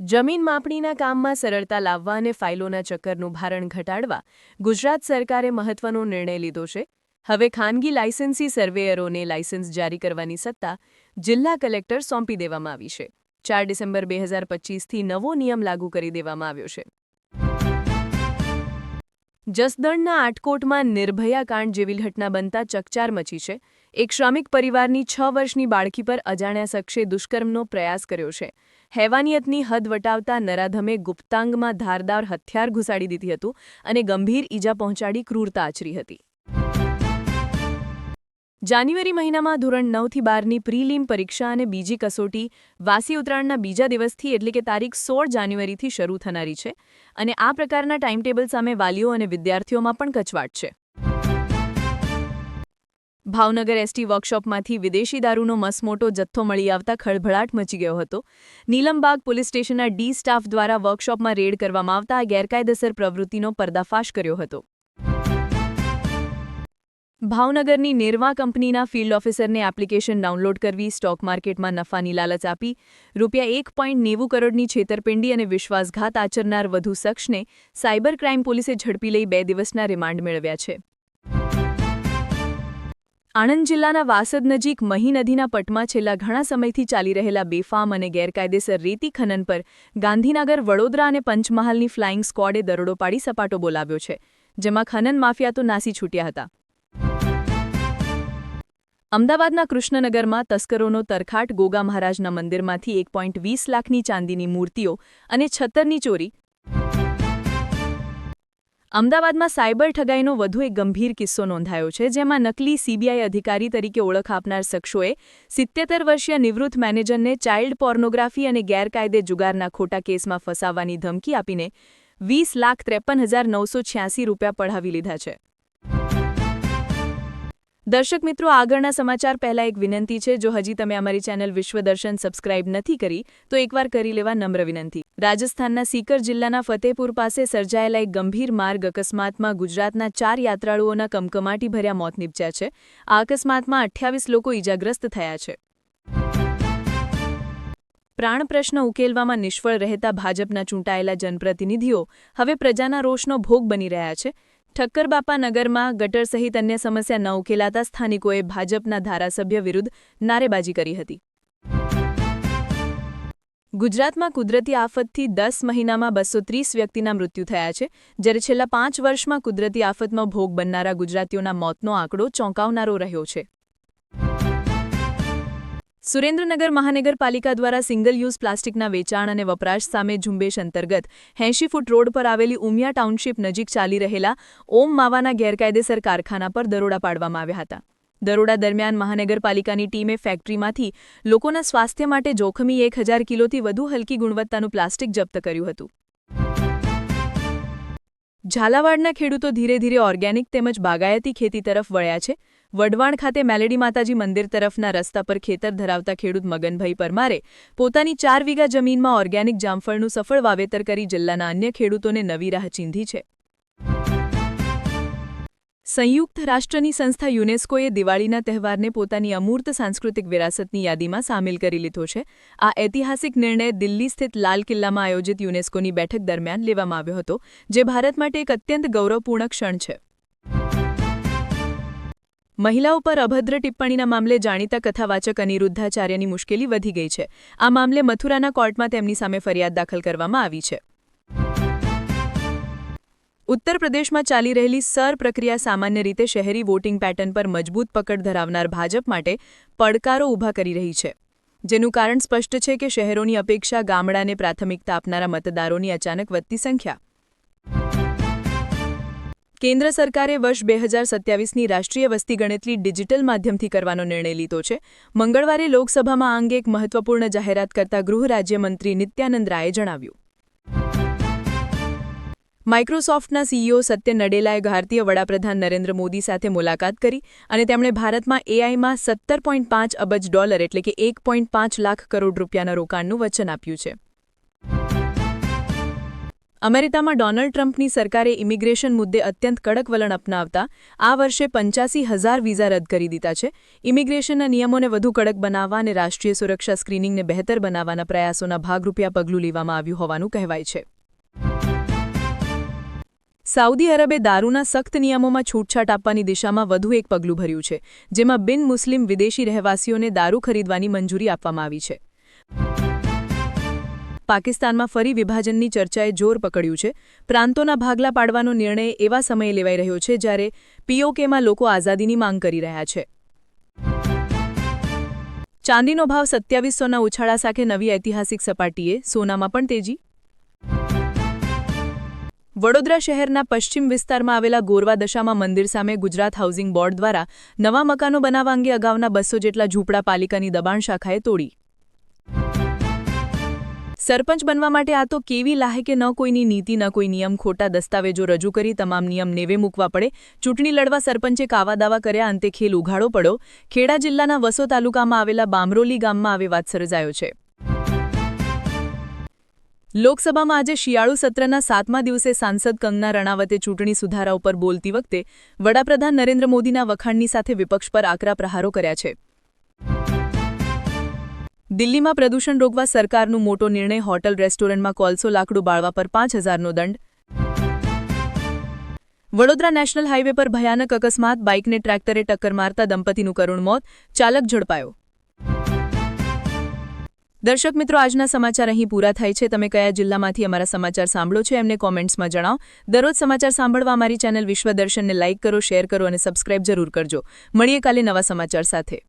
જમીન માપણીના કામમાં સરળતા લાવવા અને ફાઇલોના ચક્કરનું ભારણ ઘટાડવા ગુજરાત સરકારે મહત્વનો નિર્ણય લીધો છે. હવે ખાનગી લાયસન્સી સર્વેયરોને લાયસન્સ જારી કરવાની સત્તા જિલ્લા કલેક્ટર સોંપી દેવામાં આવી છે. 4 ડિસેમ્બર 2025થી નવો નિયમ લાગુ કરી દેવામાં આવ્યો છે. જસદણના આટકોટમાં નિર્ભયા કાંડ જેવી ઘટના બનતા ચકચાર મચી છે. એક શ્રમિક પરિવારની 6 વર્ષની બાળકી પર અજાણ્યા શખ્સે દુષ્કર્મનો પ્રયાસ કર્યો છે. હેવાનિયતની હદ વટાવતા નરાધમે ગુપ્તાંગમાં ધારદાર હથિયાર ઘુસાડી દીધી હતું અને ગંભીર ઈજા પહોંચાડી ક્રૂરતા આચરી હતી. જાન્યુઆરી મહિનામાં ધોરણ 9થી 12ની પ્રીલિમ પરીક્ષા અને બીજી કસોટી વાસી ઉત્તરાયણના બીજા દિવસથી એટલે કે તારીખ 16 જાન્યુઆરીથી શરૂ થનારી છે અને આ પ્રકારના ટાઈમટેબલ સામે વાલીઓ અને વિદ્યાર્થીઓમાં પણ કચવાટ છે. ભાવનગર એસટી વર્કશોપમાંથી વિદેશી દારૂનો મસમોટો જથ્થો મળી આવતા ખળભળાટ મચી ગયો હતો. નીલમબાગ પોલીસ સ્ટેશનના ડી સ્ટાફ દ્વારા વર્કશોપમાં રેડ કરવામાં આવતા ગેરકાયદેસર પ્રવૃત્તિનો પર્દાફાશ કર્યો હતો. ભાવનગરની નેરવા કંપનીના ફિલ્ડ ઓફિસરને એપ્લિકેશન ડાઉનલોડ કરવી, સ્ટોક માર્કેટમાં નફાની લાલચ આપી ₹1.90 કરોડની છેતરપિંડી અને વિશ્વાસઘાત આચરનાર વધુ શખ્સને સાયબર ક્રાઇમ પોલીસે ઝડપી લઈ 2 દિવસના રિમાન્ડ મેળવ્યા છે. આણંદ જિલ્લાના વાસદ નજીક મહી નદીના પટમાં છેલ્લા ઘણા સમયથી ચાલી રહેલા બેફામ અને ગેરકાયદેસર રેતી ખનન પર ગાંધીનગર, વડોદરા અને પંચમહાલની ફ્લાઇંગ સ્ક્વોડે દરોડો પાડી સપાટો બોલાવ્યો છે, જેમાં ખનન માફિયા તો નાસી છૂટ્યા હતા. અમદાવાદના કૃષ્ણનગરમાં તસ્કરોનો તરખાટ, ગોગા મહારાજના મંદિરમાંથી 1.20 લાખની ચાંદીની મૂર્તિઓ અને છત્તરની ચોરી. અમદાવાદમાં સાયબર ઠગાઈનો વધુ એક ગંભીર કિસ્સો નોંધાયો છે, જેમાં નકલી સીબીઆઈ અધિકારી તરીકે ઓળખ આપનાર શખ્સોએ 77 વર્ષીય નિવૃત્ત મેનેજરને ચાઇલ્ડ પોર્નોગ્રાફી અને ગેરકાયદે જુગારના ખોટા કેસમાં ફસાવવાની ધમકી આપીને ₹20,53,986 પડાવી લીધા છે. દર્શક મિત્રો, આગળના સમાચાર પહેલા એક વિનંતી છે. જો હજી તમે અમારી ચેનલ વિશ્વદર્શન સબસ્ક્રાઇબ નથી કરી તો એકવાર કરી લેવા નમ્ર વિનંતી. રાજસ્થાનના સીકર જિલ્લાના ફતેપુર પાસે સર્જાયેલા એક ગંભીર માર્ગ અકસ્માતમાં ગુજરાતના 4 યાત્રાળુઓના કમકમાટીભર્યા મોત નીપજ્યા છે. આ અકસ્માતમાં 28 લોકો ઈજાગ્રસ્ત થયા છે. પ્રાણ પ્રશ્ન ઉકેલવામાં નિષ્ફળ રહેતા ભાજપના ચૂંટાયેલા જનપ્રતિનિધિઓ હવે પ્રજાના રોષનો ભોગ બની રહ્યા છે. ઠક્કરબાપા નગરમાં ગટર સહિત અન્ય સમસ્યા ન ઉકેલાતા સ્થાનિકોએ ભાજપના ધારાસભ્ય વિરુદ્ધ નારેબાજી કરી હતી. ગુજરાતમાં કુદરતી આફતથી 10 મહિનામાં 230 વ્યક્તિના મૃત્યુ થયા છે, જ્યારે છેલ્લા 5 વર્ષમાં કુદરતી આફતમાં ભોગ બનનારા ગુજરાતીઓના મોતનો આંકડો ચોંકાવનારો રહ્યો છે. સુરેન્દ્રનગર મહાનગરપાલિકા દ્વારા સિંગલ યુઝ પ્લાસ્ટિકના વેચાણ અને વપરાશ સામે ઝુંબેશ અંતર્ગત 80 ફૂટ રોડ પર આવેલી ઉમિયા ટાઉનશીપ નજીક ચાલી રહેલા ઓમ માવાના ગેરકાયદેસર કારખાના પર દરોડા પાડવામાં આવ્યા હતા. દરોડા દરમિયાન મહાનગરપાલિકાની ટીમે ફેક્ટરીમાંથી લોકોના સ્વાસ્થ્ય માટે જોખમી 1000 કિલોથી વધુ હલકી ગુણવત્તાનું પ્લાસ્ટિક જપ્ત કર્યું હતું. ઝાલાવાડના ખેડૂતો ધીરે ધીરે ઓર્ગેનિક તેમજ બાગાયતી ખેતી તરફ વળ્યા છે. વઢવાણ ખાતે મેલેડી માતાજી મંદિર તરફના રસ્તા પર ખેતર ધરાવતા ખેડૂત મગનભાઈ પરમારે પોતાની 4 વીઘા જમીનમાં ઓર્ગેનિક જામફળનું સફળ વાવેતર કરી જિલ્લાના અન્ય ખેડૂતોને નવી રાહ ચીંધી છે. સંયુક્ત રાષ્ટ્રની સંસ્થા યુનેસ્કોએ દિવાળીના તહેવારને પોતાની અમૂર્ત સાંસ્કૃતિક વિરાસતની યાદીમાં સામેલ કરી લીધો છે. આ ઐતિહાસિક નિર્ણય દિલ્હી સ્થિત લાલ કિલ્લામાં આયોજિત યુનેસ્કોની બેઠક દરમિયાન લેવામાં આવ્યો હતો, જે ભારત માટે એક અત્યંત ગૌરવપૂર્ણ ક્ષણ છે. મહિલાઓ પર અભદ્ર ટિપ્પણીના મામલે જાણીતા કથાવાચક અનિરુદ્ધાચાર્યની મુશ્કેલી વધી ગઈ છે. આ મામલે મથુરાના કોર્ટમાં તેમની સામે ફરિયાદ દાખલ કરવામાં આવી છે. ઉત્તર પ્રદેશમાં ચાલી રહેલી સર પ્રક્રિયા સામાન્ય રીતે શહેરી વોટિંગ પેટર્ન પર મજબૂત પકડ ધરાવનાર ભાજપ માટે પડકારો ઊભા કરી રહી છે, જેનું કારણ સ્પષ્ટ છે કે શહેરોની અપેક્ષા ગામડાને પ્રાથમિકતા આપનારા મતદારોની અચાનક વધતી સંખ્યા. કેન્દ્ર સરકારે વર્ષ 2027ની રાષ્ટ્રીય વસ્તી ગણતરી ડિજિટલ માધ્યમથી કરવાનો નિર્ણય લીધો છે. મંગળવારે લોકસભામાં આ અંગે એક મહત્વપૂર્ણ જાહેરાત કરતા ગૃહ રાજ્યમંત્રી નિત્યાનંદ રાયે જણાવ્યું. માઇક્રોસોફ્ટના સીઈઓ સત્ય નડેલાએ ભારતીય વડાપ્રધાન નરેન્દ્ર મોદી સાથે મુલાકાત કરી અને તેમણે ભારતમાં એઆઈમાં $17.5 અબજ એટલે કે 1.5 લાખ કરોડ રૂપિયાના રોકાણનું વચન આપ્યું છે. અમેરિકામાં ડોનાલ્ડ ટ્રમ્પની સરકારે ઇમિગ્રેશન મુદ્દે અત્યંત કડક વલણ અપનાવતા આ વર્ષે 85,000 વિઝા રદ કરી દીધા છે. ઇમિગ્રેશનના નિયમોને વધુ કડક બનાવવા અને રાષ્ટ્રીય સુરક્ષા સ્ક્રીનિંગને બહેતર બનાવવાના પ્રયાસોના ભાગરૂપે આ પગલું લેવામાં આવ્યું હોવાનું કહેવાય છે. સાઉદી અરબે દારૂના સખ્ત નિયમોમાં છૂટછાટ આપવાની દિશામાં વધુ એક પગલું ભર્યું છે, જેમાં બિન-મુસ્લિમ વિદેશી રહેવાસીઓને દારૂ ખરીદવાની મંજૂરી આપવામાં આવી છે. પાકિસ્તાનમાં ફરી વિભાજનની ચર્ચાએ જોર પકડ્યું છે. પ્રાંતોના ભાગલા પાડવાનો નિર્ણય એવા સમયે લેવાઈ રહ્યો છે જ્યારે પીઓકેમાં લોકો આઝાદીની માંગ કરી રહ્યા છે. ચાંદીનો ભાવ 2700ના ઉછાળા સાથે નવી ઐતિહાસિક સપાટીએ, સોનામાં પણ તેજી. વડોદરા શહેરના પશ્ચિમ વિસ્તારમાં આવેલા ગોરવા દશામાં મંદિર સામે ગુજરાત હાઉસિંગ બોર્ડ દ્વારા નવા મકાનો બનાવવા અંગે અગાઉના 200 જેટલા ઝૂંપડા પાલિકાની દબાણ શાખાએ તોડી. સરપંચ બનવા માટે આ તો કેવી લાહે કે ન કોઈની નીતિ ન કોઈ નિયમ, ખોટા દસ્તાવેજો રજૂ કરી તમામ નિયમ નેવે મૂકવા પડે. ચૂંટણી લડવા સરપંચે કાવા દાવા કર્યા, અંતે ખેલ ઉઘાડો પડ્યો. ખેડા જિલ્લાના વસો તાલુકામાં આવેલા બામરોલી ગામમાં આવે વાત સર્જાયો છે. લોકસભામાં આજે શિયાળુ સત્રના 7મા દિવસે સાંસદ કંગના રણાવતે ચૂંટણી સુધારા ઉપર બોલતી વખતે વડાપ્રધાન નરેન્દ્ર મોદીના વખાણની સાથે વિપક્ષ પર આકરા પ્રહારો કર્યા છે. દિલ્હીમાં પ્રદૂષણ રોકવા સરકારનું મોટો નિર્ણય, હોટલ રેસ્ટોરન્ટમાં કોલસો લાકડું બાળવા પર 5,000નો દંડ. વડોદરા નેશનલ હાઇવે પર ભયાનક અકસ્માત, બાઇકને ટ્રેક્ટરે ટક્કર મારતા દંપતીનું કરુણ મોત, ચાલક ઝડપાયો. દર્શક મિત્રો, આજના સમાચાર અહીં પૂરા થાય છે. તમે કયા જિલ્લામાંથી અમારા સમાચાર સાંભળો છો એમને કોમેન્ટ્સમાં જણાવો. દરરોજ સમાચાર સાંભળવા અમારી ચેનલ વિશ્વદર્શનને લાઇક કરો, શેર કરો અને સબસ્ક્રાઇબ જરૂર કરજો. મળીએ કાલે નવા સમાચાર સાથે.